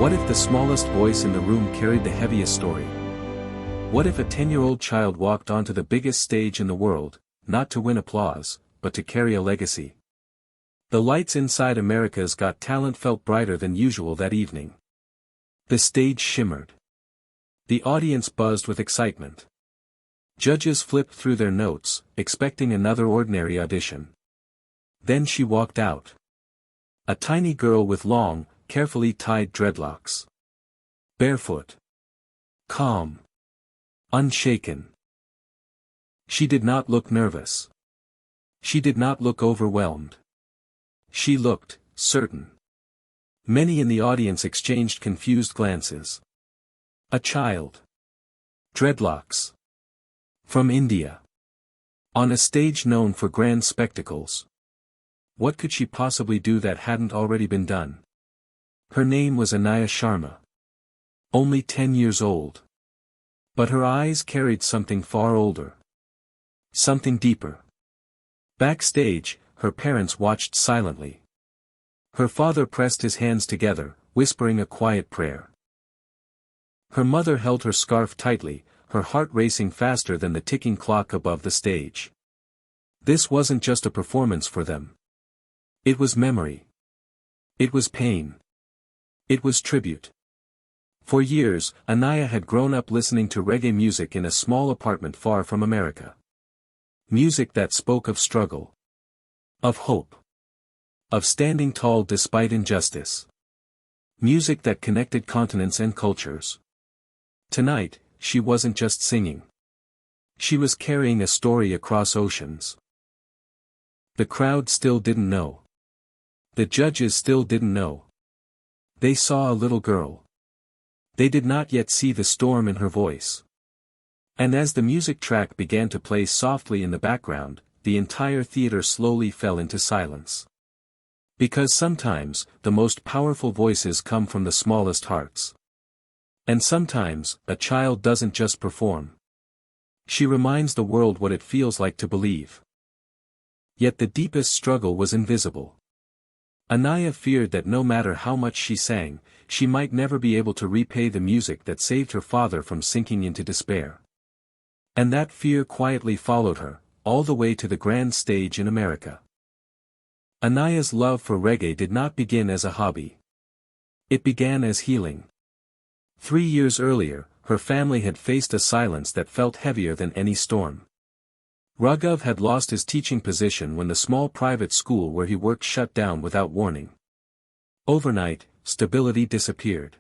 What if the smallest voice in the room carried the heaviest story? What if a 10-year-old child walked onto the biggest stage in the world, not to win applause, but to carry a legacy? The lights inside America's Got Talent felt brighter than usual that evening. The stage shimmered. The audience buzzed with excitement. Judges flipped through their notes, expecting another ordinary audition. Then she walked out. A tiny girl with long, carefully tied dreadlocks. Barefoot. Calm. Unshaken. She did not look nervous. She did not look overwhelmed. She looked certain. Many in the audience exchanged confused glances. A child. Dreadlocks. From India. On a stage known for grand spectacles. What could she possibly do that hadn't already been done? Her name was Anaya Sharma. Only 10 years old. But her eyes carried something far older. Something deeper. Backstage, her parents watched silently. Her father pressed his hands together, whispering a quiet prayer. Her mother held her scarf tightly, her heart racing faster than the ticking clock above the stage. This wasn't just a performance for them. It was memory. It was pain. It was tribute. For years, Anaya had grown up listening to reggae music in a small apartment far from America. Music that spoke of struggle. Of hope. Of standing tall despite injustice. Music that connected continents and cultures. Tonight, she wasn't just singing. She was carrying a story across oceans. The crowd still didn't know. The judges still didn't know. They saw a little girl. They did not yet see the storm in her voice. And as the music track began to play softly in the background, the entire theater slowly fell into silence. Because sometimes, the most powerful voices come from the smallest hearts. And sometimes, a child doesn't just perform. She reminds the world what it feels like to believe. Yet the deepest struggle was invisible. Anaya feared that no matter how much she sang, she might never be able to repay the music that saved her father from sinking into despair. And that fear quietly followed her, all the way to the grand stage in America. Anaya's love for reggae did not begin as a hobby. It began as healing. 3 years earlier, her family had faced a silence that felt heavier than any storm. Raghav had lost his teaching position when the small private school where he worked shut down without warning. Overnight, stability disappeared.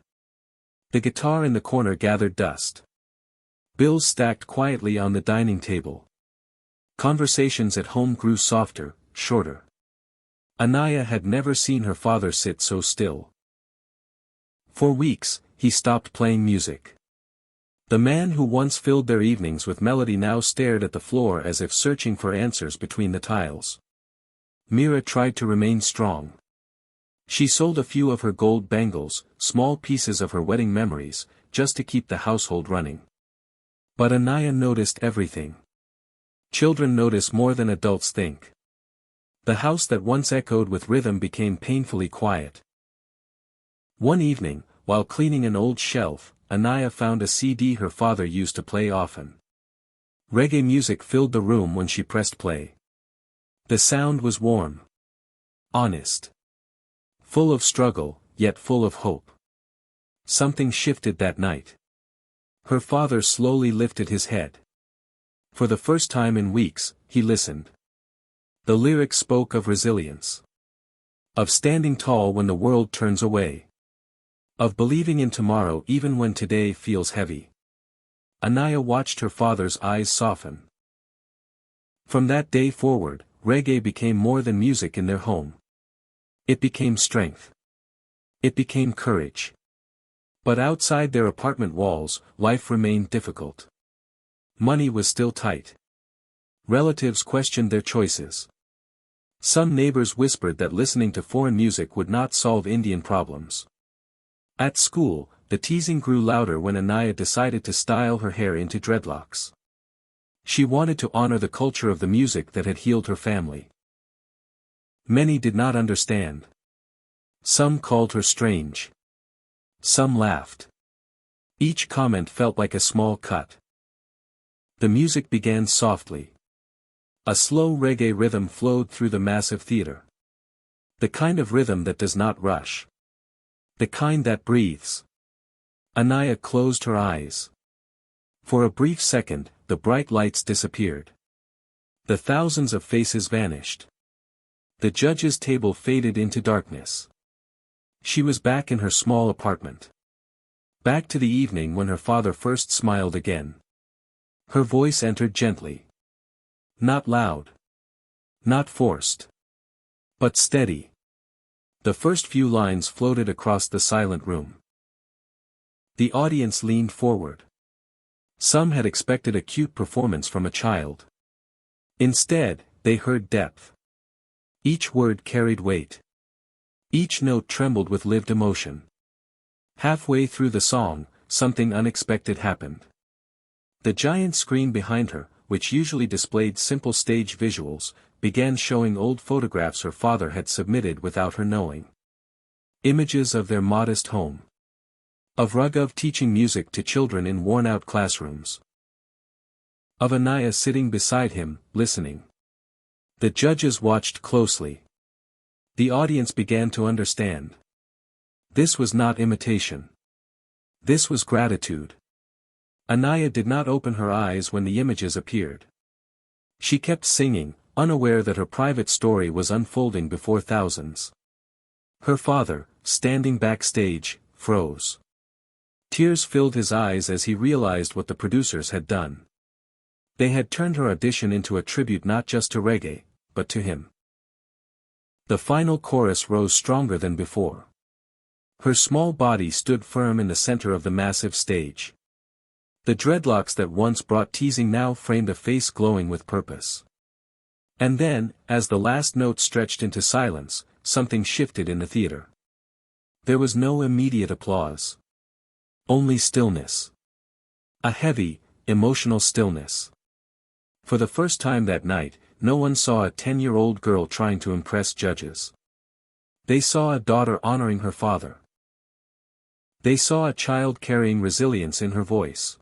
The guitar in the corner gathered dust. Bills stacked quietly on the dining table. Conversations at home grew softer, shorter. Anaya had never seen her father sit so still. For weeks, he stopped playing music. The man who once filled their evenings with melody now stared at the floor as if searching for answers between the tiles. Mira tried to remain strong. She sold a few of her gold bangles, small pieces of her wedding memories, just to keep the household running. But Anaya noticed everything. Children notice more than adults think. The house that once echoed with rhythm became painfully quiet. One evening, while cleaning an old shelf, Anaya found a CD her father used to play often. Reggae music filled the room when she pressed play. The sound was warm. Honest. Full of struggle, yet full of hope. Something shifted that night. Her father slowly lifted his head. For the first time in weeks, he listened. The lyrics spoke of resilience. Of standing tall when the world turns away. Of believing in tomorrow even when today feels heavy. Anaya watched her father's eyes soften. From that day forward, reggae became more than music in their home. It became strength. It became courage. But outside their apartment walls, life remained difficult. Money was still tight. Relatives questioned their choices. Some neighbors whispered that listening to foreign music would not solve Indian problems. At school, the teasing grew louder when Anaya decided to style her hair into dreadlocks. She wanted to honor the culture of the music that had healed her family. Many did not understand. Some called her strange. Some laughed. Each comment felt like a small cut. The music began softly. A slow reggae rhythm flowed through the massive theater. The kind of rhythm that does not rush. The kind that breathes. Anaya closed her eyes. For a brief second, the bright lights disappeared. The thousands of faces vanished. The judge's table faded into darkness. She was back in her small apartment. Back to the evening when her father first smiled again. Her voice entered gently. Not loud. Not forced. But steady. The first few lines floated across the silent room. The audience leaned forward. Some had expected a cute performance from a child. Instead, they heard depth. Each word carried weight. Each note trembled with lived emotion. Halfway through the song, something unexpected happened. The giant screen behind her, which usually displayed simple stage visuals, began showing old photographs her father had submitted without her knowing. Images of their modest home. Of Raghav teaching music to children in worn-out classrooms. Of Anaya sitting beside him, listening. The judges watched closely. The audience began to understand. This was not imitation. This was gratitude. Anaya did not open her eyes when the images appeared. She kept singing, unaware that her private story was unfolding before thousands. Her father, standing backstage, froze. Tears filled his eyes as he realized what the producers had done. They had turned her audition into a tribute not just to reggae, but to him. The final chorus rose stronger than before. Her small body stood firm in the center of the massive stage. The dreadlocks that once brought teasing now framed a face glowing with purpose. And then, as the last note stretched into silence, something shifted in the theater. There was no immediate applause. Only stillness. A heavy, emotional stillness. For the first time that night, no one saw a 10-year-old girl trying to impress judges. They saw a daughter honoring her father. They saw a child carrying resilience in her voice.